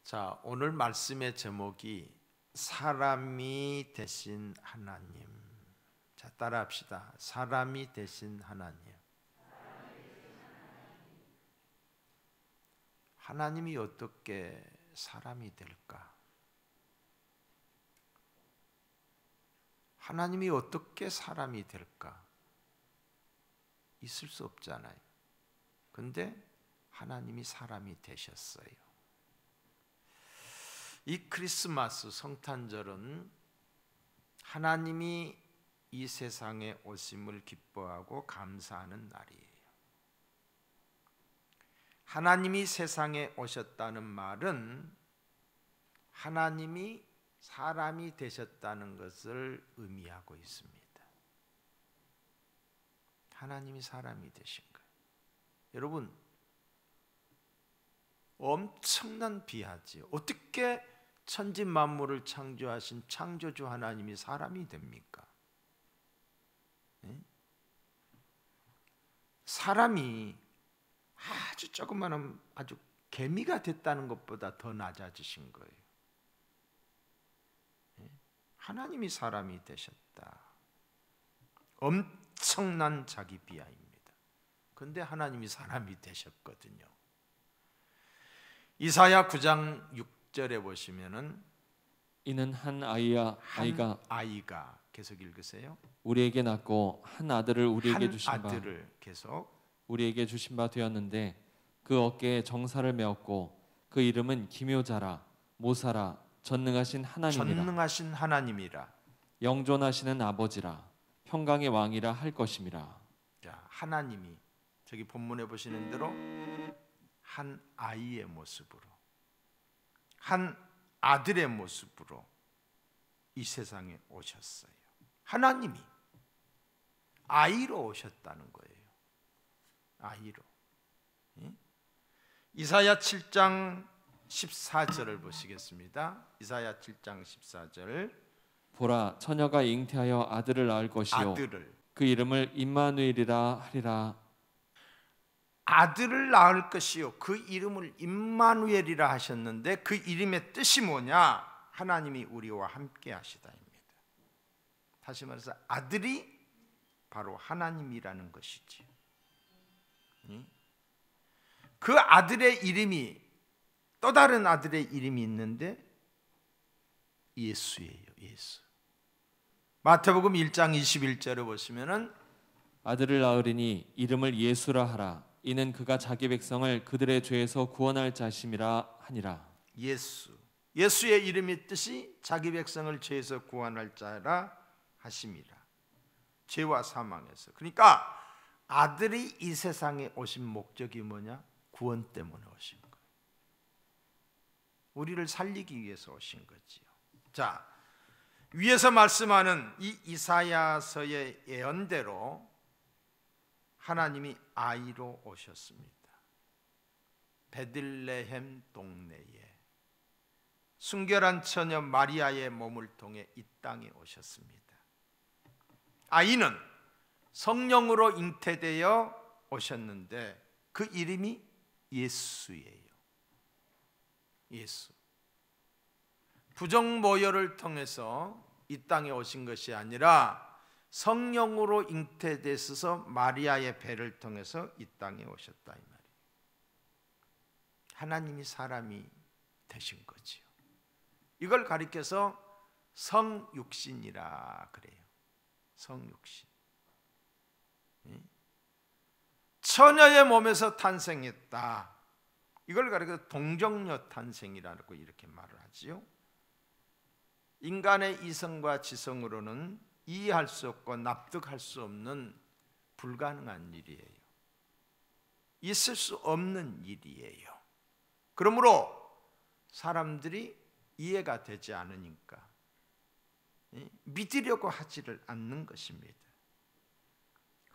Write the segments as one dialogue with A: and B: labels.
A: 자, 오늘 말씀의 제목이 사람이 되신 하나님. 자, 따라합시다. 사람이 되신 하나님. 하나님이 어떻게 사람이 될까? 하나님이 어떻게 사람이 될까? 있을 수 없잖아요. 근데 하나님이 사람이 되셨어요. 이 크리스마스 성탄절은 하나님이 이 세상에 오심을 기뻐하고 감사하는 날이에요. 하나님이 세상에 오셨다는 말은 하나님이 사람이 되셨다는 것을 의미하고 있습니다. 하나님이 사람이 되신 거예요. 여러분, 엄청난 비하지요. 어떻게 천지 만물을 창조하신 창조주 하나님이 사람이 됩니까? 사람이 아주 조그마한 아주 개미가 됐다는 것보다 더 낮아지신 거예요. 하나님이 사람이 되셨다. 엄청난 자기 비하입니다. 그런데 하나님이 사람이 되셨거든요. 이사야 9장 6절에 보시면은
B: 이는 한 아이가
A: 계속 읽으세요.
B: 우리에게 낳고 한 아들을 우리에게 주신 바
A: 아들을 계속
B: 우리에게 주신 바 되었는데 그 어깨에 정사를 메었고 그 이름은 기묘자라 모사라 전능하신 하나님이라 영존하시는 아버지라 평강의 왕이라 할 것임이라.
A: 자, 하나님이 저기 본문에 보시는 대로 한 아이의 모습으로, 한 아들의 모습으로 이 세상에 오셨어요. 하나님이 아이로 오셨다는 거예요. 아이로. 이사야 7장 14절을 보시겠습니다. 이사야 7장 14절.
B: 보라, 처녀가 잉태하여 아들을 낳을 것이요 그 이름을 임마누엘이라 하리라.
A: 아들을 낳을 것이요 그 이름을 임마누엘이라 하셨는데 그 이름의 뜻이 뭐냐? 하나님이 우리와 함께 하시다입니다. 다시 말해서 아들이 바로 하나님이라는 것이지. 그 아들의 이름이 또 다른 아들의 이름이 있는데 예수예요. 예수. 마태복음 1장 21절을 보시면은
B: 아들을 낳으리니 이름을 예수라 하라. 이는 그가 자기 백성을 그들의 죄에서 구원할 자심이라 하니라. 예수.
A: 예수의 이름의 뜻이 자기 백성을 죄에서 구원할 자라 하심이라. 죄와 사망에서. 그러니까 아들이 이 세상에 오신 목적이 뭐냐? 구원 때문에 오신 거예요. 우리를 살리기 위해서 오신 거지요. 자, 위에서 말씀하는 이 이사야서의 예언대로 하나님이 아이로 오셨습니다. 베들레헴 동네에 순결한 처녀 마리아의 몸을 통해 이 땅에 오셨습니다. 아이는 성령으로 잉태되어 오셨는데 그 이름이 예수예요. 예수. 부정모혈을 통해서 이 땅에 오신 것이 아니라 성령으로 잉태되셔서 마리아의 배를 통해서 이 땅에 오셨다 이 말이에요. 하나님이 사람이 되신 거지요. 이걸 가리켜서 성육신이라 그래요. 성육신. 처녀의 몸에서 탄생했다. 이걸 가리켜서 동정녀 탄생이라고 이렇게 말을 하지요. 인간의 이성과 지성으로는 이해할 수 없고 납득할 수 없는 불가능한 일이에요. 있을 수 없는 일이에요. 그러므로 사람들이 이해가 되지 않으니까 믿으려고 하지를 않는 것입니다.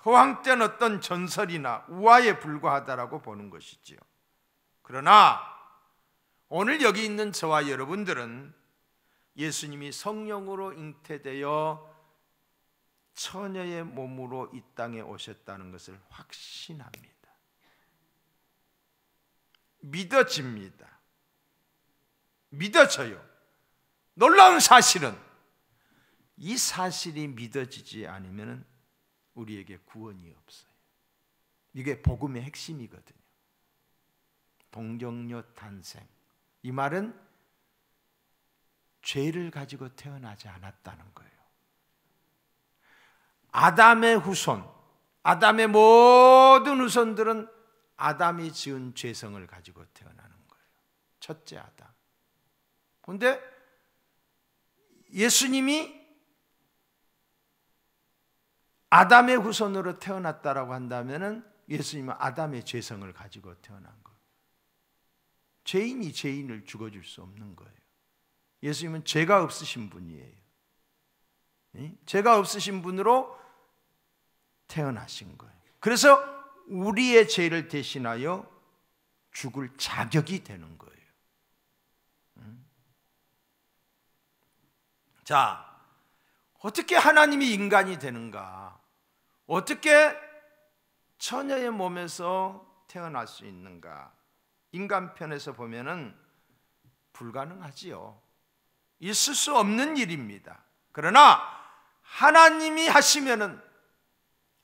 A: 허황된 어떤 전설이나 우화에 불과하다라고 보는 것이지요. 그러나 오늘 여기 있는 저와 여러분들은 예수님이 성령으로 잉태되어 처녀의 몸으로 이 땅에 오셨다는 것을 확신합니다. 믿어집니다. 믿어져요. 놀라운 사실은 이 사실이 믿어지지 않으면 우리에게 구원이 없어요. 이게 복음의 핵심이거든요. 동정녀 탄생. 이 말은 죄를 가지고 태어나지 않았다는 거예요. 아담의 후손, 아담의 모든 후손들은 아담이 지은 죄성을 가지고 태어나는 거예요. 첫째 아담. 그런데 예수님이 아담의 후손으로 태어났다라고 한다면 예수님은 아담의 죄성을 가지고 태어난 거예요. 죄인이 죄인을 죽어줄 수 없는 거예요. 예수님은 죄가 없으신 분이에요. 죄가 없으신 분으로 태어나신 거예요. 그래서 우리의 죄를 대신하여 죽을 자격이 되는 거예요. 자, 어떻게 하나님이 인간이 되는가? 어떻게 처녀의 몸에서 태어날 수 있는가? 인간 편에서 보면은 불가능하지요. 있을 수 없는 일입니다. 그러나 하나님이 하시면은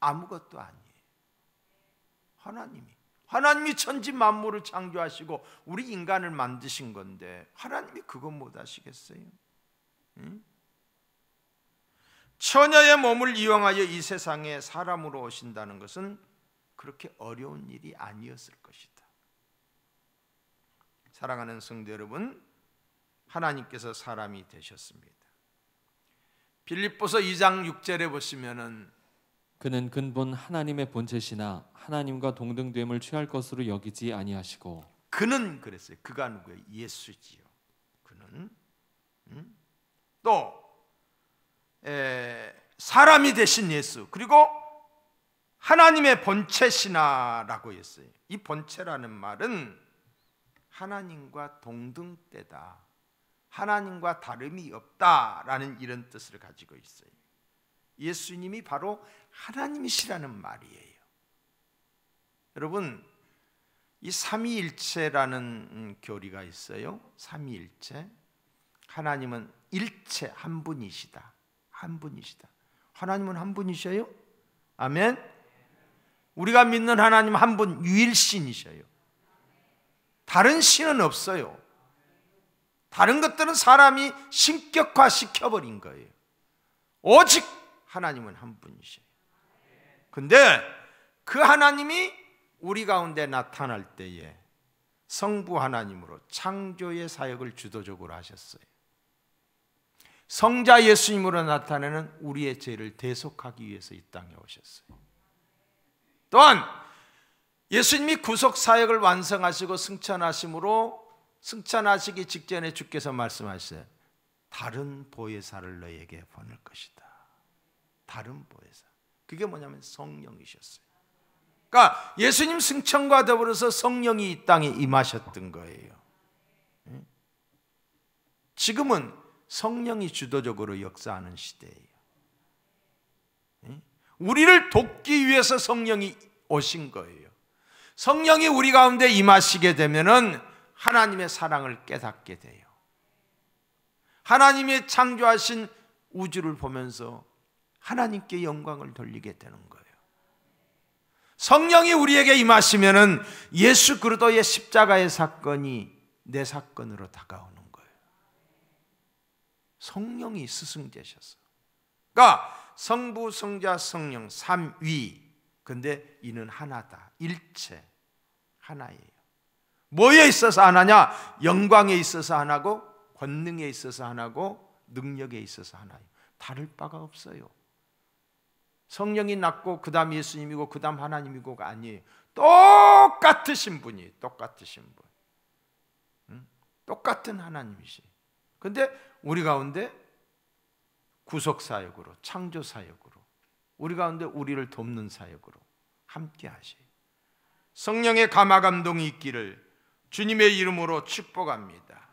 A: 아무것도 아니에요. 하나님이 천지 만물을 창조하시고 우리 인간을 만드신 건데 하나님이 그것 못 하시겠어요? 응? 처녀의 몸을 이용하여 이 세상에 사람으로 오신다는 것은 그렇게 어려운 일이 아니었을 것이다. 사랑하는 성도 여러분, 하나님께서 사람이 되셨습니다. 빌립보서 2장 6절에 보시면은
B: 그는 근본 하나님의 본체시나 하나님과 동등됨을 취할 것으로 여기지 아니하시고. 그는
A: 그랬어요. 그가 누구예요? 예수지요. 그는 또 사람이 되신 예수, 그리고 하나님의 본체시나라고 했어요. 이 본체라는 말은 하나님과 동등대다, 하나님과 다름이 없다라는 이런 뜻을 가지고 있어요. 예수님이 바로 하나님이시라는 말이에요. 여러분, 이 삼위일체라는 교리가 있어요. 삼위일체. 하나님은 일체 한 분이시다. 한 분이시다. 하나님은 한 분이셔요? 아멘. 우리가 믿는 하나님 한 분 유일신이셔요. 다른 신은 없어요. 다른 것들은 사람이 신격화 시켜버린 거예요. 오직 하나님은 한 분이셔요. 근데 그 하나님이 우리 가운데 나타날 때에 성부 하나님으로 창조의 사역을 주도적으로 하셨어요. 성자 예수님으로 나타내는 우리의 죄를 대속하기 위해서 이 땅에 오셨어요. 또한 예수님이 구속 사역을 완성하시고 승천하심으로 승천하시기 직전에 주께서 말씀하셨어요. 다른 보혜사를 너에게 보낼 것이다. 다른 보혜사. 그게 뭐냐면 성령이셨어요. 그러니까 예수님 승천과 더불어서 성령이 이 땅에 임하셨던 거예요. 지금은 성령이 주도적으로 역사하는 시대예요. 우리를 돕기 위해서 성령이 오신 거예요. 성령이 우리 가운데 임하시게 되면은 하나님의 사랑을 깨닫게 돼요. 하나님의 창조하신 우주를 보면서 하나님께 영광을 돌리게 되는 거예요. 성령이 우리에게 임하시면은 예수 그리스도의 십자가의 사건이 내 사건으로 다가오는 거예요. 성령이 스승되셨어. 그러니까 성부, 성자, 성령 삼위. 근데 이는 하나다. 일체 하나예요. 뭐에 있어서 하나냐? 영광에 있어서 하나고, 권능에 있어서 하나고, 능력에 있어서 하나예요. 다를 바가 없어요. 성령이 낳고 그 다음 예수님이고 그 다음 하나님이고가 아니에요. 똑같으신 분이 똑같으신 분. 똑같은 하나님이시. 근데 우리 가운데 구속사역으로, 창조사역으로, 우리 가운데 우리를 돕는 사역으로 함께 하시. 성령의 감화감동이 있기를 주님의 이름으로 축복합니다.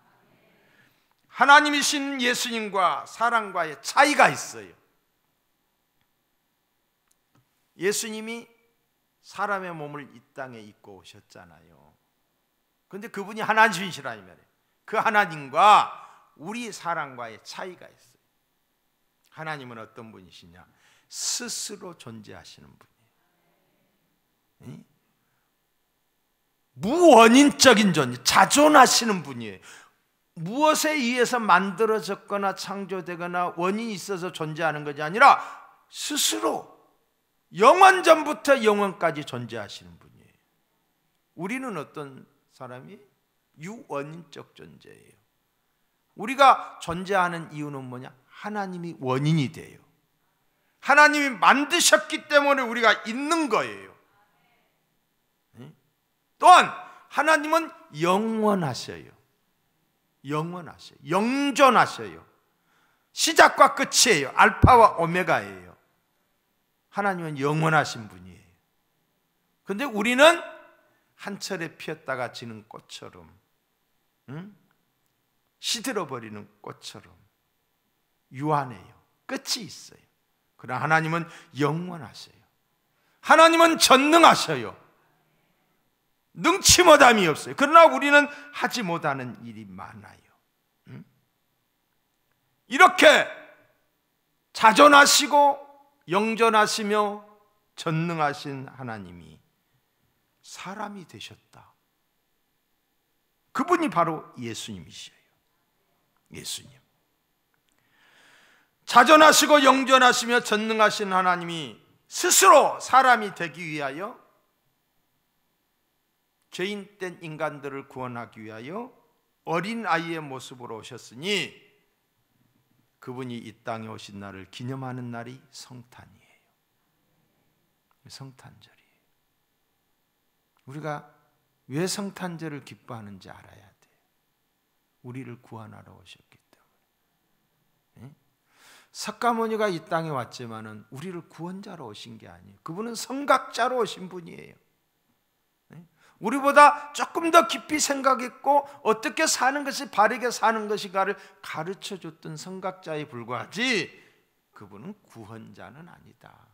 A: 하나님이신 예수님과 사랑과의 차이가 있어요. 예수님이 사람의 몸을 이 땅에 입고 오셨잖아요. 그런데 그분이 하나님이시라 이 말이에요. 그 하나님과 우리 사람과의 차이가 있어요. 하나님은 어떤 분이시냐? 스스로 존재하시는 분이에요. 무원인적인 존재, 자존하시는 분이에요. 무엇에 의해서 만들어졌거나 창조되거나 원인이 있어서 존재하는 것이 아니라 스스로 영원전부터 영원까지 존재하시는 분이에요. 우리는 어떤 사람이? 유원인적 존재예요. 우리가 존재하는 이유는 뭐냐? 하나님이 원인이 돼요. 하나님이 만드셨기 때문에 우리가 있는 거예요. 또한 하나님은 영원하셔요. 영원하셔요. 영존하셔요. 시작과 끝이에요. 알파와 오메가예요. 하나님은 영원하신 분이에요. 그런데 우리는 한철에 피었다가 지는 꽃처럼, 시들어버리는 꽃처럼 유한해요. 끝이 있어요. 그러나 하나님은 영원하셔요. 하나님은 전능하셔요. 능치 못함이 없어요. 그러나 우리는 하지 못하는 일이 많아요. 이렇게 자존하시고 영존하시며 전능하신 하나님이 사람이 되셨다. 그분이 바로 예수님이셔요. 예수님. 자존하시고 영존하시며 전능하신 하나님이 스스로 사람이 되기 위하여 죄인된 인간들을 구원하기 위하여 어린아이의 모습으로 오셨으니 그분이 이 땅에 오신 날을 기념하는 날이 성탄이에요. 성탄절이에요. 우리가 왜 성탄절을 기뻐하는지 알아야 돼요. 우리를 구원하러 오셨기 때문에. 석가모니가 이 땅에 왔지만은 우리를 구원자로 오신 게 아니에요. 그분은 성각자로 오신 분이에요. 우리보다 조금 더 깊이 생각했고 어떻게 사는 것이 바르게 사는 것인가를 가르쳐줬던 성각자에 불과하지 그분은 구원자는 아니다.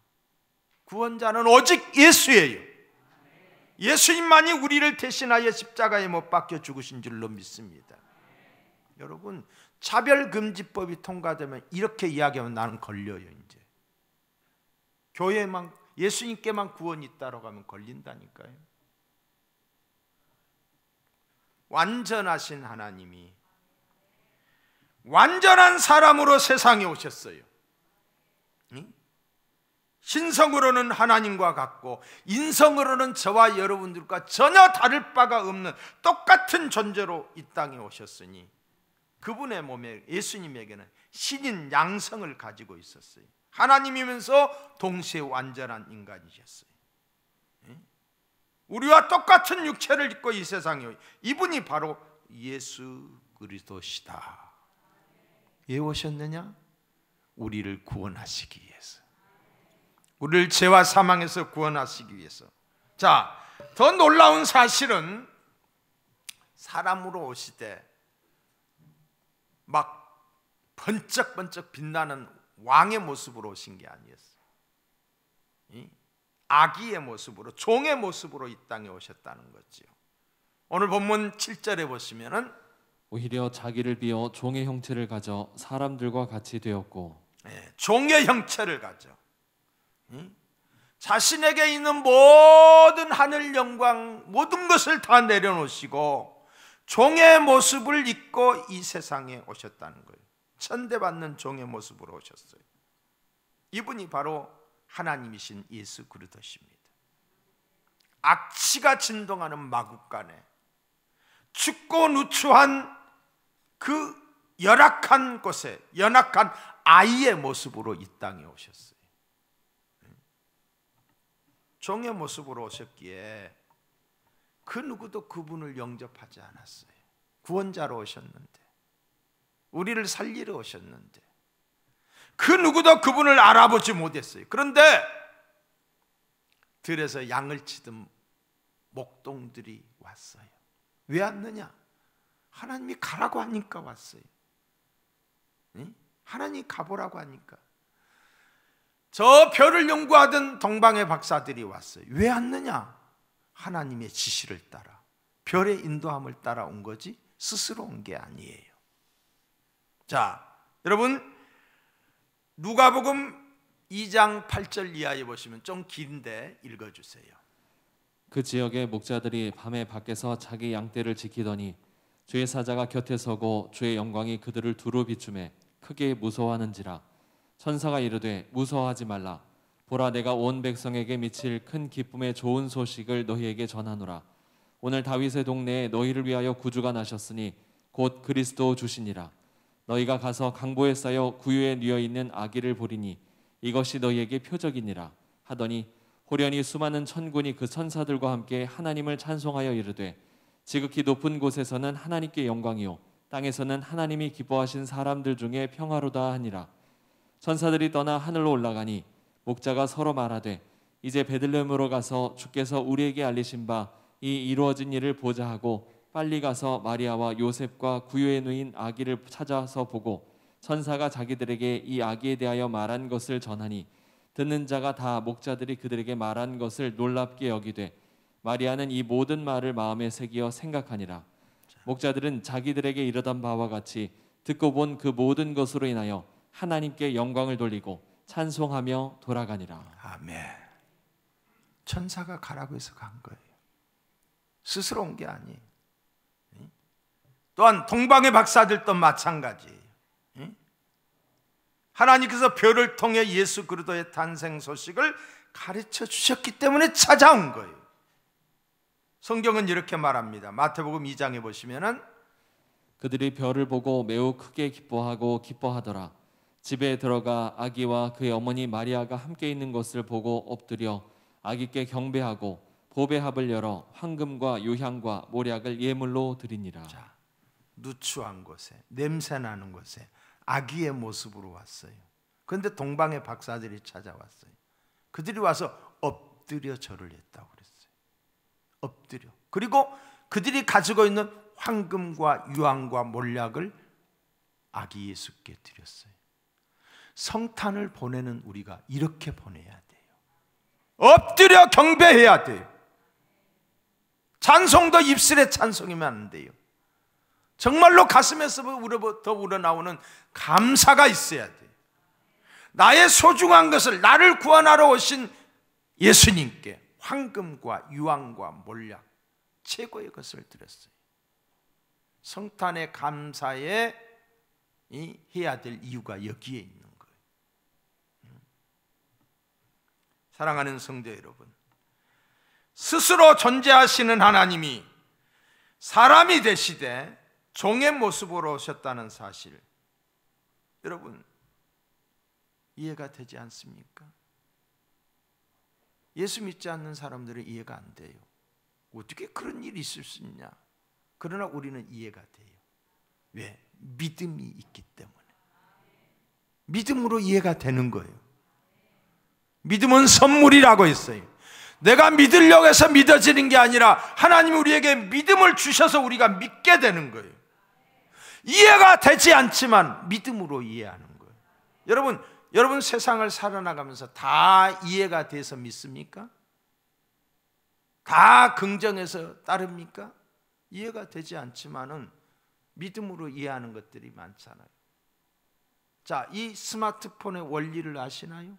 A: 구원자는 오직 예수예요. 예수님만이 우리를 대신하여 십자가에 못 박혀 죽으신 줄로 믿습니다. 여러분, 차별금지법이 통과되면 이렇게 이야기하면 나는 걸려요. 이제 교회만 예수님께만 구원이 있다고 하면 걸린다니까요. 완전하신 하나님이 완전한 사람으로 세상에 오셨어요. 신성으로는 하나님과 같고 인성으로는 저와 여러분들과 전혀 다를 바가 없는 똑같은 존재로 이 땅에 오셨으니 그분의 몸에 예수님에게는 신인 양성을 가지고 있었어요. 하나님이면서 동시에 완전한 인간이셨어요. 우리와 똑같은 육체를 입고 이 세상에 오신 이분이 바로 예수 그리스도시다. 왜 오셨느냐? 우리를 구원하시기 위해서, 우리를 죄와 사망에서 구원하시기 위해서. 자, 더 놀라운 사실은 사람으로 오시되 막 번쩍번쩍 빛나는 왕의 모습으로 오신 게 아니었어요. 아기의 모습으로, 종의 모습으로 이 땅에 오셨다는 거죠. 오늘 본문 7절에 보시면은
B: 오히려 자기를 비어 종의 형체를 가져 사람들과 같이 되었고,
A: 종의 형체를 가져 자신에게 있는 모든 하늘 영광, 모든 것을 다 내려놓으시고 종의 모습을 입고 이 세상에 오셨다는 거예요. 천대받는 종의 모습으로 오셨어요. 이분이 바로 하나님이신 예수 그리스도십니다. 악취가 진동하는 마국간에 춥고 누추한 그 열악한 곳에 연약한 아이의 모습으로 이 땅에 오셨어요. 종의 모습으로 오셨기에 그 누구도 그분을 영접하지 않았어요. 구원자로 오셨는데, 우리를 살리러 오셨는데 그 누구도 그분을 알아보지 못했어요. 그런데 들에서 양을 치던 목동들이 왔어요. 왜 왔느냐? 하나님이 가라고 하니까 왔어요. 하나님이 가보라고 하니까. 저 별을 연구하던 동방의 박사들이 왔어요. 왜 왔느냐? 하나님의 지시를 따라, 별의 인도함을 따라 온 거지 스스로 온 게 아니에요. 자, 여러분 누가복음 2장 8절 이하에 보시면 좀 긴데 읽어주세요.
B: 그 지역의 목자들이 밤에 밖에서 자기 양떼를 지키더니 주의 사자가 곁에 서고 주의 영광이 그들을 두루 비추매 크게 무서워하는지라. 천사가 이르되 무서워하지 말라. 보라, 내가 온 백성에게 미칠 큰 기쁨의 좋은 소식을 너희에게 전하노라. 오늘 다윗의 동네에 너희를 위하여 구주가 나셨으니 곧 그리스도 주시니라. 너희가 가서 강보에 쌓여 구유에 뉘어 있는 아기를 보리니 이것이 너희에게 표적이니라 하더니 호련히 수많은 천군이 그 천사들과 함께 하나님을 찬송하여 이르되 지극히 높은 곳에서는 하나님께 영광이요 땅에서는 하나님이 기뻐하신 사람들 중에 평화로다 하니라. 천사들이 떠나 하늘로 올라가니 목자가 서로 말하되 이제 베들레헴으로 가서 주께서 우리에게 알리신 바 이 이루어진 일을 보자 하고 빨리 가서 마리아와 요셉과 구유에 누인 아기를 찾아서 보고 천사가 자기들에게 이 아기에 대하여 말한 것을 전하니 듣는 자가 다 목자들이 그들에게 말한 것을 놀랍게 여기되 마리아는 이 모든 말을 마음에 새기어 생각하니라. 목자들은 자기들에게 이르던 바와 같이 듣고 본 그 모든 것으로 인하여 하나님께 영광을 돌리고 찬송하며 돌아가니라.
A: 아멘. 천사가 가라고 해서 간 거예요. 스스로 온 게 아니에요. 또한 동방의 박사들도 마찬가지예요. 하나님께서 별을 통해 예수 그리스도의 탄생 소식을 가르쳐 주셨기 때문에 찾아온 거예요. 성경은 이렇게 말합니다. 마태복음 2장에 보시면은
B: 그들이 별을 보고 매우 크게 기뻐하고 기뻐하더라. 집에 들어가 아기와 그의 어머니 마리아가 함께 있는 것을 보고 엎드려 아기께 경배하고 보배합을 열어 황금과 유향과 모략을 예물로 드리니라.
A: 자, 누추한 곳에 냄새나는 곳에 아기의 모습으로 왔어요. 그런데 동방의 박사들이 찾아왔어요. 그들이 와서 엎드려 절을 했다고 그랬어요. 엎드려. 그리고 그들이 가지고 있는 황금과 유황과 몰약을 아기 예수께 드렸어요. 성탄을 보내는 우리가 이렇게 보내야 돼요. 엎드려 경배해야 돼요. 찬송도 입술의 찬송이면 안 돼요. 정말로 가슴에서부터 우러나오는 감사가 있어야 돼요. 나의 소중한 것을 나를 구원하러 오신 예수님께 황금과 유황과 몰약 최고의 것을 드렸어요. 성탄의 감사에 해야 될 이유가 여기에 있는 거예요. 사랑하는 성도 여러분, 스스로 존재하시는 하나님이 사람이 되시되 종의 모습으로 오셨다는 사실, 여러분 이해가 되지 않습니까? 예수 믿지 않는 사람들은 이해가 안 돼요. 어떻게 그런 일이 있을 수 있냐? 그러나 우리는 이해가 돼요. 왜? 믿음이 있기 때문에. 믿음으로 이해가 되는 거예요. 믿음은 선물이라고 했어요. 내가 믿으려고 해서 믿어지는 게 아니라 하나님이 우리에게 믿음을 주셔서 우리가 믿게 되는 거예요. 이해가 되지 않지만 믿음으로 이해하는 거예요. 여러분 세상을 살아나가면서 다 이해가 돼서 믿습니까? 다 긍정해서 따릅니까? 이해가 되지 않지만은 믿음으로 이해하는 것들이 많잖아요. 자, 이 스마트폰의 원리를 아시나요?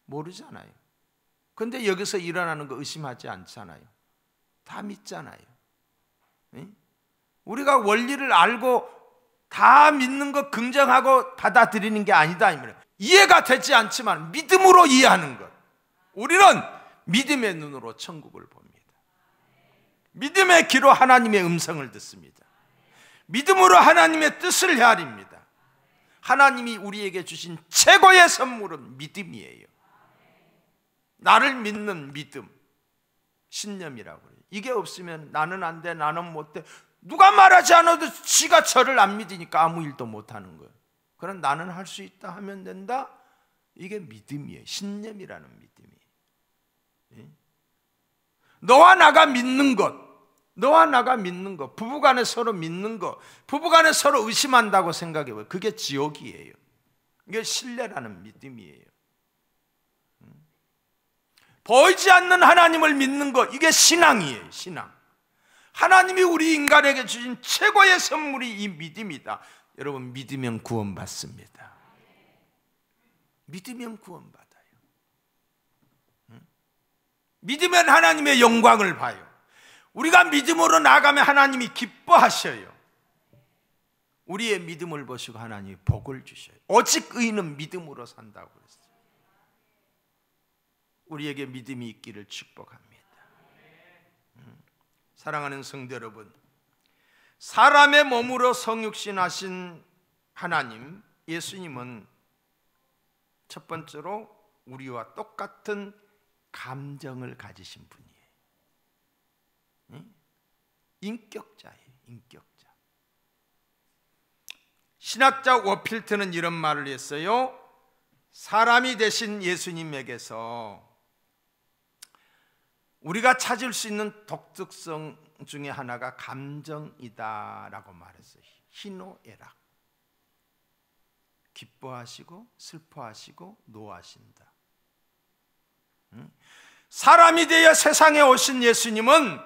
A: 모르잖아요. 근데 여기서 일어나는 거 의심하지 않잖아요. 다 믿잖아요. 우리가 원리를 알고 다 믿는 거 긍정하고 받아들이는 게 아니다. 이해가 되지 않지만 믿음으로 이해하는 것. 우리는 믿음의 눈으로 천국을 봅니다. 믿음의 귀로 하나님의 음성을 듣습니다. 믿음으로 하나님의 뜻을 헤아립니다. 하나님이 우리에게 주신 최고의 선물은 믿음이에요. 나를 믿는 믿음, 신념이라고 해요. 이게 없으면 나는 안 돼, 나는 못 돼. 누가 말하지 않아도 지가 저를 안 믿으니까 아무 일도 못하는 거예요. 그럼 나는 할 수 있다 하면 된다? 이게 믿음이에요. 신념이라는 믿음이에요. 너와 나가 믿는 것, 너와 나가 믿는 것, 부부간에 서로 믿는 것, 부부간에 서로 의심한다고 생각해봐요. 그게 지옥이에요. 이게 신뢰라는 믿음이에요. 보이지 않는 하나님을 믿는 것, 이게 신앙이에요. 신앙. 하나님이 우리 인간에게 주신 최고의 선물이 이 믿음이다. 여러분, 믿으면 구원받습니다. 믿으면 구원받아요. 믿으면 하나님의 영광을 봐요. 우리가 믿음으로 나아가면 하나님이 기뻐하셔요. 우리의 믿음을 보시고 하나님이 복을 주셔요. 오직 의인은 믿음으로 산다고 그랬어요. 우리에게 믿음이 있기를 축복합니다. 사랑하는 성도 여러분, 사람의 몸으로 성육신하신 하나님 예수님은 첫 번째로 우리와 똑같은 감정을 가지신 분이에요. 인격자예요. 인격자. 신학자 워필트는 이런 말을 했어요. 사람이 되신 예수님에게서 우리가 찾을 수 있는 독특성 중에 하나가 감정이다라고 말했어요. 희노애락. 기뻐하시고 슬퍼하시고 노하신다. 사람이 되어 세상에 오신 예수님은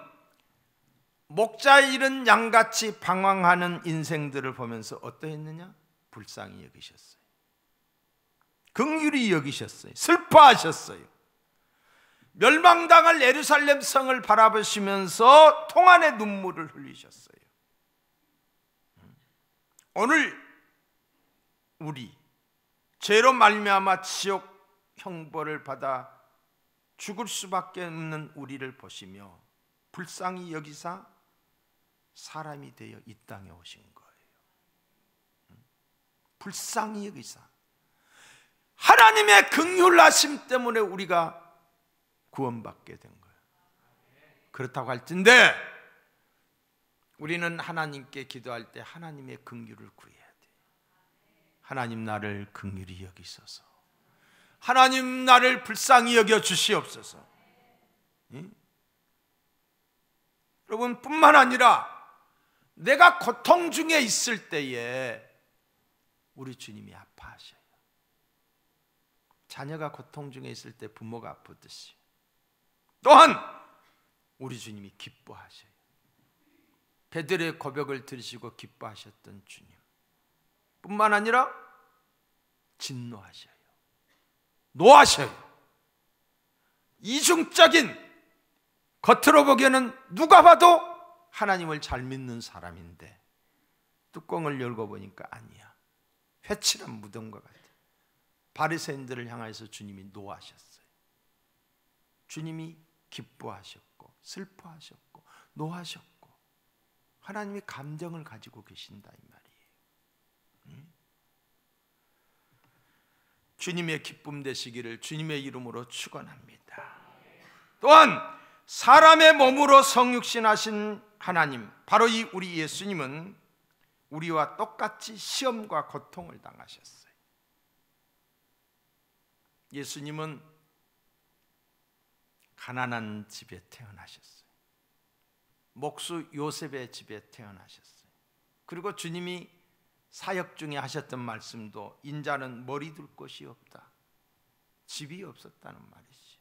A: 목자 잃은 양같이 방황하는 인생들을 보면서 어떠했느냐? 불쌍히 여기셨어요. 긍휼히 여기셨어요. 슬퍼하셨어요. 멸망당할 예루살렘 성을 바라보시면서 통한의 눈물을 흘리셨어요. 오늘 우리 죄로 말미암아 지옥 형벌을 받아 죽을 수밖에 없는 우리를 보시며 불쌍히 여기사 사람이 되어 이 땅에 오신 거예요. 불쌍히 여기사 하나님의 긍휼하심 때문에 우리가 구원받게 된 거예요. 그렇다고 할진데 우리는 하나님께 기도할 때 하나님의 긍휼을 구해야 돼. 하나님 나를 긍휼히 여기소서. 하나님 나를 불쌍히 여겨 주시옵소서. 여러분, 뿐만 아니라 내가 고통 중에 있을 때에 우리 주님이 아파하셔요. 자녀가 고통 중에 있을 때 부모가 아프듯이 또한 우리 주님이 기뻐하셔요. 베드로의 고백을 들으시고 기뻐하셨던 주님 뿐만 아니라 진노하셔요. 노하셔요. 이중적인, 겉으로 보기에는 누가 봐도 하나님을 잘 믿는 사람인데 뚜껑을 열고 보니까 아니야. 회칠한 무덤과 같아. 바리새인들을 향해서 주님이 노하셨어요. 주님이 기뻐하셨고 슬퍼하셨고 노하셨고 하나님이 감정을 가지고 계신다 이 말이에요. 주님의 기쁨 되시기를 주님의 이름으로 축원합니다. 또한 사람의 몸으로 성육신하신 하나님, 바로 이 우리 예수님은 우리와 똑같이 시험과 고통을 당하셨어요. 예수님은 가난한 집에 태어나셨어요. 목수 요셉의 집에 태어나셨어요. 그리고 주님이 사역 중에 하셨던 말씀도 인자는 머리 둘 곳이 없다. 집이 없었다는 말이지.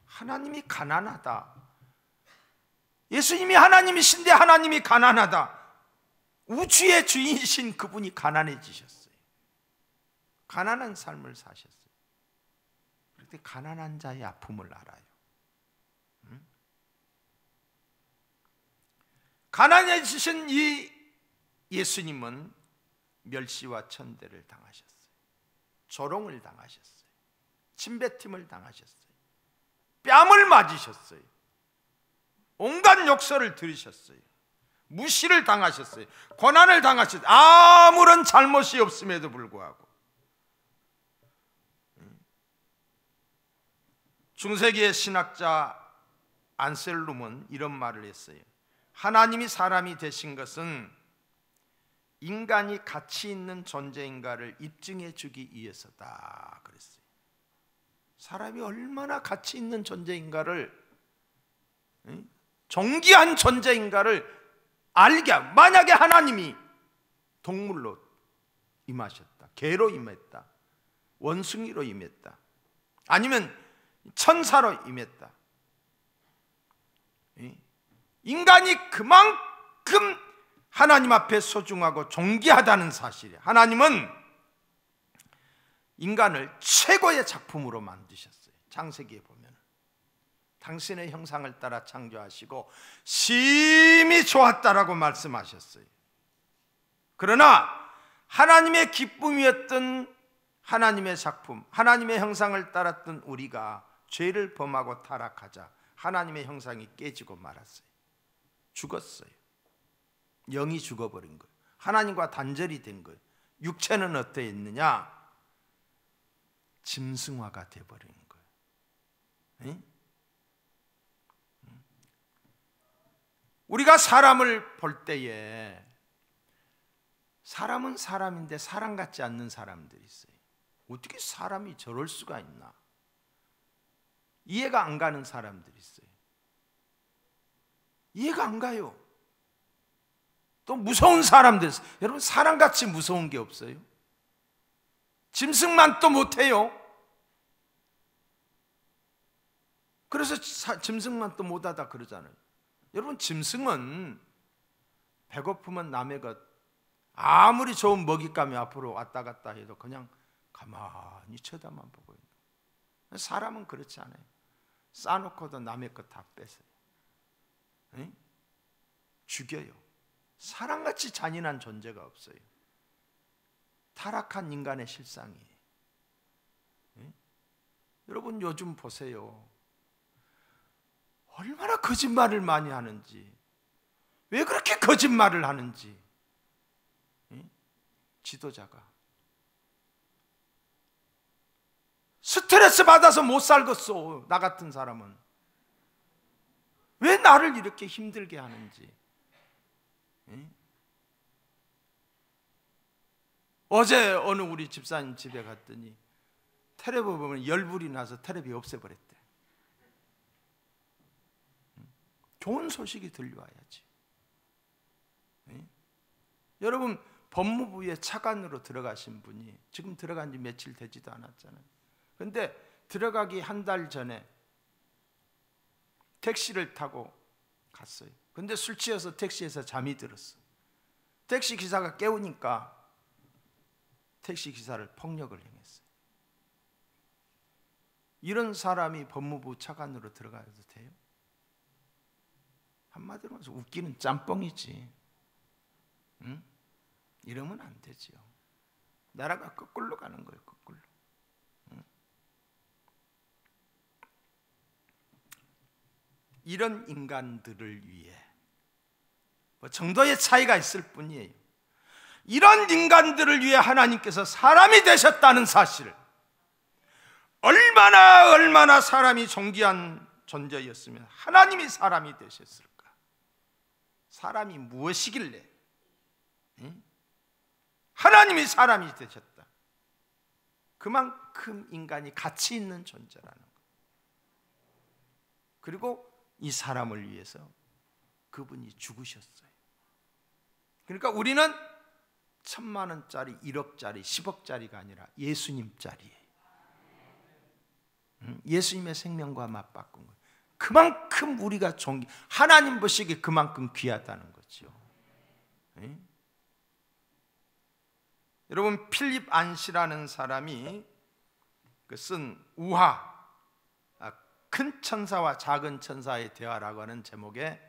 A: 하나님이 가난하다. 예수님이 하나님이신데 하나님이 가난하다. 우주의 주인이신 그분이 가난해지셨어요. 가난한 삶을 사셨어요. 그런데 가난한 자의 아픔을 알아요. 가난해지신 이 예수님은 멸시와 천대를 당하셨어요. 조롱을 당하셨어요. 침뱉음을 당하셨어요. 뺨을 맞으셨어요. 온갖 욕설을 들으셨어요. 무시를 당하셨어요. 고난을 당하셨어요. 아무런 잘못이 없음에도 불구하고. 중세기의 신학자 안셀룸은 이런 말을 했어요. 하나님이 사람이 되신 것은 인간이 가치 있는 존재인가를 입증해 주기 위해서다 그랬어요. 사람이 얼마나 가치 있는 존재인가를, 존귀한 존재인가를 알게 하고, 만약에 하나님이 동물로 임하셨다, 개로 임했다, 원숭이로 임했다, 아니면 천사로 임했다, 인간이 그만큼 하나님 앞에 소중하고 존귀하다는 사실이에요. 하나님은 인간을 최고의 작품으로 만드셨어요. 창세기에 보면 당신의 형상을 따라 창조하시고 심히 좋았다라고 말씀하셨어요. 그러나 하나님의 기쁨이었던 하나님의 작품, 하나님의 형상을 따랐던 우리가 죄를 범하고 타락하자 하나님의 형상이 깨지고 말았어요. 죽었어요. 영이 죽어버린 거예요. 하나님과 단절이 된 거예요. 육체는 어떻게 했느냐? 짐승화가 되어버린 거예요. 네? 우리가 사람을 볼 때에 사람은 사람인데 사람 같지 않는 사람들이 있어요. 어떻게 사람이 저럴 수가 있나? 이해가 안 가는 사람들이 있어요. 이해가 안 가요. 또 무서운 사람들 있어요. 여러분, 사람같이 무서운 게 없어요. 짐승만 또 못해요. 그래서 짐승만 또 못하다 그러잖아요. 여러분, 짐승은 배고프면 남의 것, 아무리 좋은 먹잇감이 앞으로 왔다 갔다 해도 그냥 가만히 쳐다만 보고 있는 거예요. 사람은 그렇지 않아요. 싸놓고도 남의 것 다 뺏어요. 네? 죽여요. 사람같이 잔인한 존재가 없어요. 타락한 인간의 실상이에요. 네? 여러분, 요즘 보세요. 얼마나 거짓말을 많이 하는지, 왜 그렇게 거짓말을 하는지. 지도자가 스트레스 받아서 못 살겠어. 나 같은 사람은 왜 나를 이렇게 힘들게 하는지. 어제 어느 우리 집사님 집에 갔더니 텔레비 보면 열불이 나서 텔레비 없애버렸대. 좋은 소식이 들려와야지. 여러분, 법무부에 차관으로 들어가신 분이 지금 들어간 지 며칠 되지도 않았잖아요. 그런데 들어가기 한 달 전에 택시를 타고 갔어요. 근데 술 취해서 택시에서 잠이 들었어. 택시 기사가 깨우니까 택시 기사를 폭력을 행했어요. 이런 사람이 법무부 차관으로 들어가도 돼요? 한마디로 말해서 웃기는 짬뽕이지. 응? 이러면 안 되지요. 나라가 거꾸로 가는 거예요. 거꾸로. 응? 이런 인간들을 위해 정도의 차이가 있을 뿐이에요. 이런 인간들을 위해 하나님께서 사람이 되셨다는 사실을, 얼마나 사람이 존귀한 존재였으면 하나님이 사람이 되셨을까? 사람이 무엇이길래 하나님이 사람이 되셨다. 그만큼 인간이 가치 있는 존재라는 것. 그리고 이 사람을 위해서 그분이 죽으셨어요. 그러니까 우리는 1,000만 원짜리, 1억짜리, 10억짜리가 아니라 예수님짜리예요. 예수님의 생명과 맞바꾼 거예요. 그만큼 우리가 하나님 보시기에 그만큼 귀하다는 거죠. 여러분, 필립 안시라는 사람이 쓴 우화, 큰 천사와 작은 천사의 대화라고 하는 제목의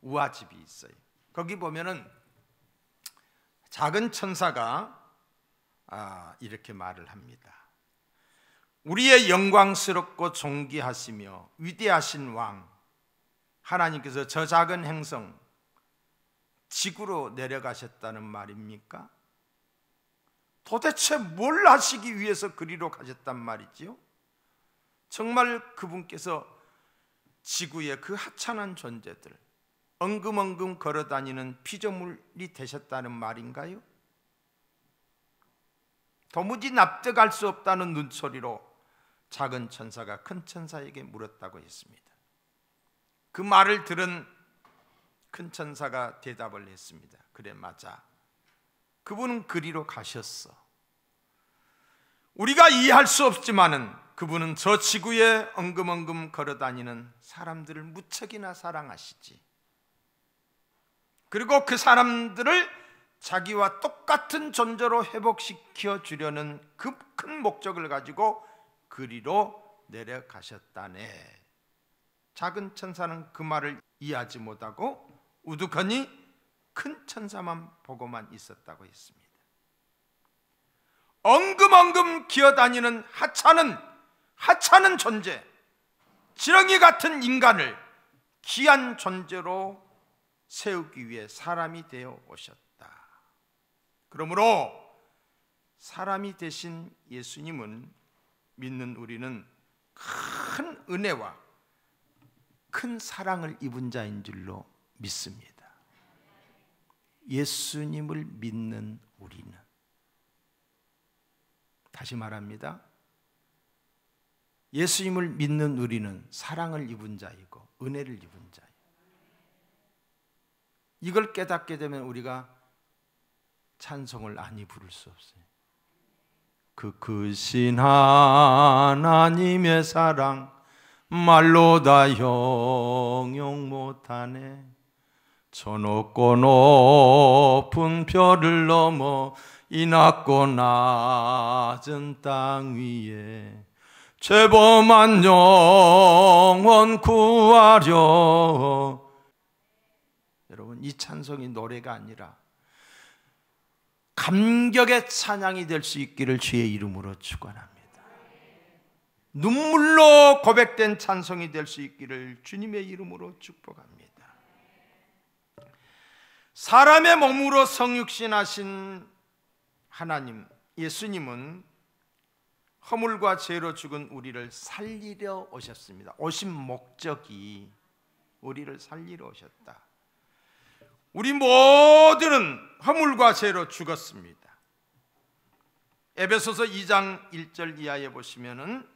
A: 우화집이 있어요. 거기 보면은 작은 천사가 이렇게 말을 합니다. 우리의 영광스럽고 존귀하시며 위대하신 왕 하나님께서 저 작은 행성 지구로 내려가셨다는 말입니까? 도대체 뭘 하시기 위해서 그리로 가셨단 말이지요? 정말 그분께서 지구의 그 하찮은 존재들, 엉금엉금 걸어다니는 피조물이 되셨다는 말인가요? 도무지 납득할 수 없다는 눈초리로 작은 천사가 큰 천사에게 물었다고 했습니다. 그 말을 들은 큰 천사가 대답을 했습니다. 그래, 맞아. 그분은 그리로 가셨어. 우리가 이해할 수 없지만은 그분은 저 지구에 엉금엉금 걸어다니는 사람들을 무척이나 사랑하시지. 그리고 그 사람들을 자기와 똑같은 존재로 회복시켜 주려는 그 큰 목적을 가지고 그리로 내려가셨다네. 작은 천사는 그 말을 이해하지 못하고 우두커니 큰 천사만 보고만 있었다고 했습니다. 엉금엉금 기어다니는 하찮은 존재, 지렁이 같은 인간을 귀한 존재로 세우기 위해 사람이 되어 오셨다. 그러므로 사람이 되신 예수님은 믿는 우리는 큰 은혜와 큰 사랑을 입은 자인 줄로 믿습니다. 예수님을 믿는 우리는, 다시 말합니다, 예수님을 믿는 우리는 사랑을 입은 자이고 은혜를 입은 자예요. 이걸 깨닫게 되면 우리가 찬송을 아니 부를 수 없어요. 그 크신 하나님의 사랑 말로 다 형용 못하네. 저 높고 높은 별을 넘어 이 낮고 낮은 땅 위에 죄범한 영혼 구하려. 여러분, 이 찬송이 노래가 아니라 감격의 찬양이 될 수 있기를 주의 이름으로 축원합니다. 눈물로 고백된 찬송이 될 수 있기를 주님의 이름으로 축복합니다. 사람의 몸으로 성육신하신 하나님 예수님은 허물과 죄로 죽은 우리를 살리려 오셨습니다. 오신 목적이 우리를 살리러 오셨다. 우리 모두는 허물과 죄로 죽었습니다. 에베소서 2장 1절 이하에 보시면은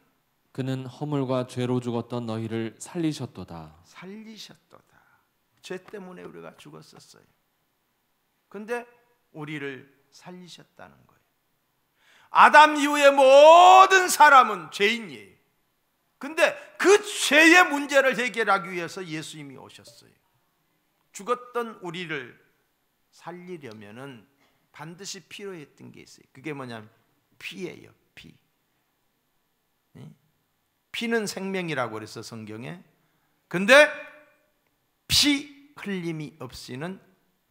B: 그는 허물과 죄로 죽었던 너희를 살리셨도다.
A: 살리셨도다. 죄 때문에 우리가 죽었었어요. 근데 우리를 살리셨다는 거예요. 아담 이후의 모든 사람은 죄인이에요. 근데 그 죄의 문제를 해결하기 위해서 예수님이 오셨어요. 죽었던 우리를 살리려면은 반드시 필요했던 게 있어요. 그게 뭐냐면 피예요. 피. 피는 생명이라고 그랬어, 성경에. 근데 피 흘림이 없이는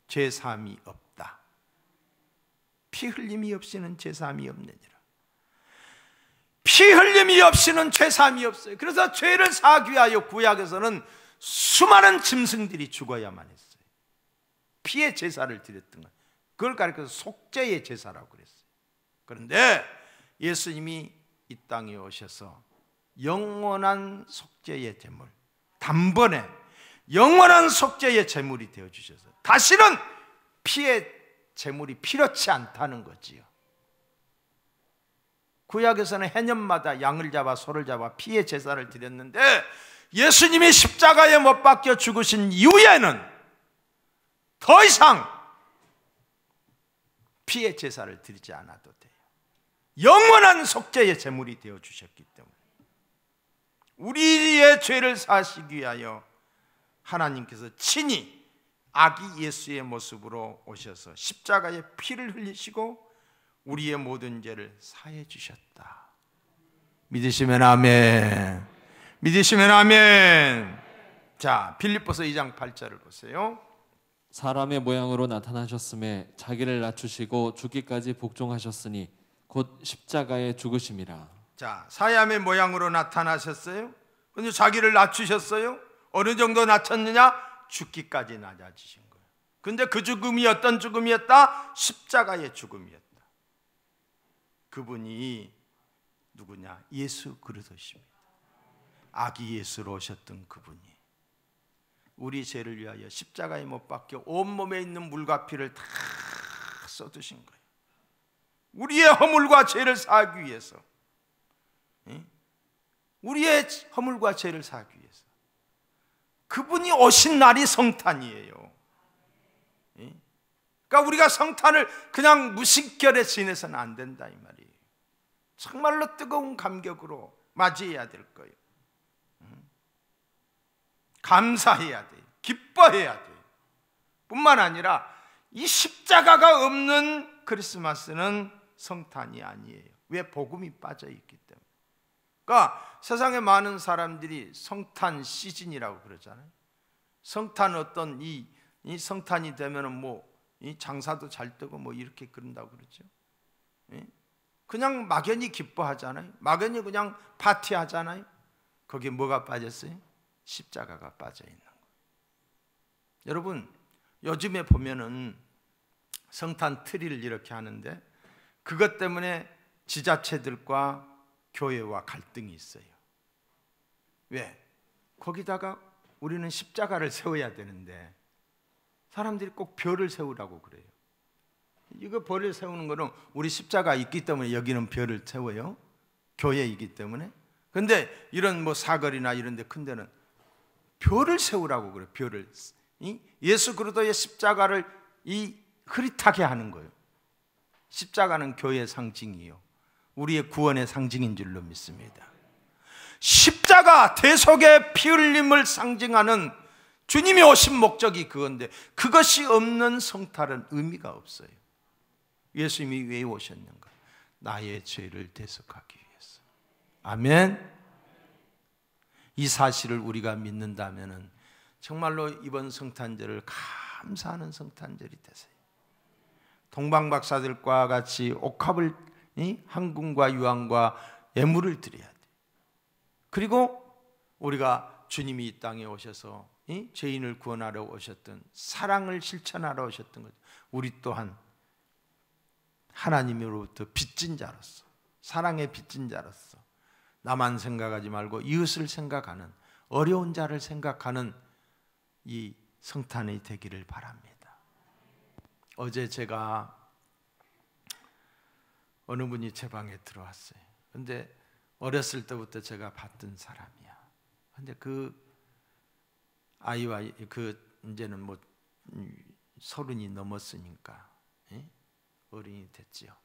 A: 죄 사함이 없다. 피 흘림이 없이는 죄 사함이 없느니라. 피 흘림이 없이는 죄 사함이 없어요. 그래서 죄를 사하기 위하여 구약에서는 수많은 짐승들이 죽어야만 했어요. 피의 제사를 드렸던 것, 그걸 가리켜서 속죄의 제사라고 그랬어요. 그런데 예수님이 이 땅에 오셔서 영원한 속죄의 제물, 단번에 영원한 속죄의 제물이 되어주셔서 다시는 피의 제물이 필요치 않다는 거지요. 구약에서는 해년마다 양을 잡아 소를 잡아 피의 제사를 드렸는데 예수님이 십자가에 못 박혀 죽으신 이후에는 더 이상 피의 제사를 드리지 않아도 돼요. 영원한 속죄의 제물이 되어주셨기 때문에 우리의 죄를 사시기 위하여 하나님께서 친히 아기 예수의 모습으로 오셔서 십자가에 피를 흘리시고 우리의 모든 죄를 사해 주셨다. 믿으시면 아멘. 믿으시면 아멘. 자, 빌립보서 2장 8절을 보세요.
B: 사람의 모양으로 나타나셨음에 자기를 낮추시고 죽기까지 복종하셨으니 곧 십자가에 죽으심이라.
A: 자, 사람의 모양으로 나타나셨어요. 근데 자기를 낮추셨어요. 어느 정도 낮췄느냐? 죽기까지 낮아지신 거예요. 근데 그 죽음이 어떤 죽음이었다? 십자가의 죽음이었다. 그분이 누구냐? 예수 그리스도십니다. 아기 예수로 오셨던 그분이 우리 죄를 위하여 십자가에 못 박혀 온몸에 있는 물과 피를 다 쏟으신 거예요. 우리의 허물과 죄를 사하기 위해서, 우리의 허물과 죄를 사하기 위해서 그분이 오신 날이 성탄이에요. 그러니까 우리가 성탄을 그냥 무심결에 지내서는 안 된다 이 말이에요. 정말로 뜨거운 감격으로 맞이해야 될 거예요. 감사해야 돼요. 기뻐해야 돼요. 뿐만 아니라 이 십자가가 없는 크리스마스는 성탄이 아니에요. 왜? 복음이 빠져 있기 때문에. 그러니까 세상에 많은 사람들이 성탄 시즌이라고 그러잖아요. 성탄 어떤 이 성탄이 되면은 뭐 이 장사도 잘 되고 뭐 이렇게 그런다고 그러죠. 그냥 막연히 기뻐하잖아요. 막연히 그냥 파티하잖아요. 거기에 뭐가 빠졌어요? 십자가가 빠져 있는 거예요. 여러분, 요즘에 보면은 성탄 트리를 이렇게 하는데 그것 때문에 지자체들과 교회와 갈등이 있어요. 왜? 거기다가 우리는 십자가를 세워야 되는데 사람들이 꼭 별을 세우라고 그래요. 이거 별을 세우는 거는 우리 십자가 있기 때문에 여기는 별을 세워요. 교회이기 때문에. 근데 이런 뭐 사거리나 이런 데 큰 데는 별을 세우라고 그래요. 별을. 예수 그리스도의 십자가를 흐릿하게 하는 거예요. 십자가는 교회의 상징이요, 우리의 구원의 상징인 줄로 믿습니다. 십자가, 대속의 피 흘림을 상징하는 주님이 오신 목적이 그건데 그것이 없는 성탄은 의미가 없어요. 예수님이 왜 오셨는가? 나의 죄를 대속하기 위해서. 아멘. 이 사실을 우리가 믿는다면 정말로 이번 성탄절을 감사하는 성탄절이 되세요. 동방박사들과 같이 옥합을, 한궁과 유황과 예물을 드려야 돼. 그리고 우리가 주님이 이 땅에 오셔서 죄인을 구원하러 오셨던, 사랑을 실천하러 오셨던 거죠. 우리 또한 하나님으로부터 빚진 자로서, 사랑의 빚진 자로서 나만 생각하지 말고 이웃을 생각하는, 어려운 자를 생각하는 이 성탄이 되기를 바랍니다. 어제 제가 어느 분이 제 방에 들어왔어요. 근데 어렸을 때부터 제가 봤던 사람이야. 근데 그 아이와 이제는 뭐 30이 넘었으니까 어른이 됐지요.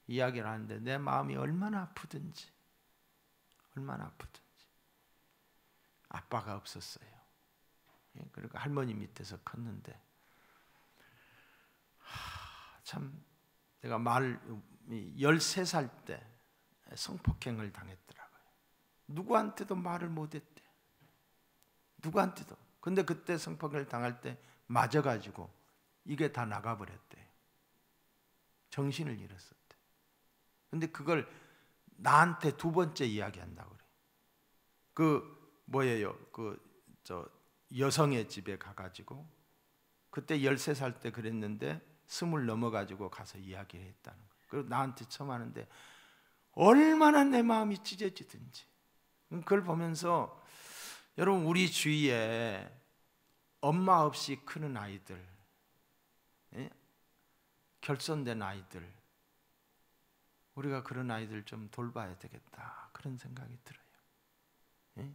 A: 이야기를 하는데 내 마음이 얼마나 아프든지 아빠가 없었어요. 그러니까 할머니 밑에서 컸는데 참 내가 13살 때 성폭행을 당했더라고요. 누구한테도 말을 못했대. 누구한테도. 근데 그때 성폭행을 당할 때 맞아가지고 이게 다 나가버렸대. 정신을 잃었었대. 근데 그걸 나한테 2번째 이야기한다고 그래. 여성의 집에 가가지고 그때 13살 때 그랬는데 20 넘어가지고 가서 이야기를 했다는 거예요. 그리고 나한테 처음 하는데 얼마나 내 마음이 찢어지든지. 그걸 보면서 여러분, 우리 주위에 엄마 없이 크는 아이들, 결손된 아이들, 우리가 그런 아이들 좀 돌봐야 되겠다, 그런 생각이 들어요.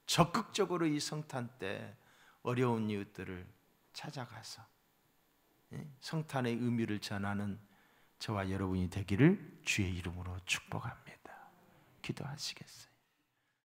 A: 적극적으로 이 성탄 때 어려운 이웃들을 찾아가서 성탄의 의미를 전하는 저와 여러분이 되기를 주의 이름으로 축복합니다. 기도하시겠어요?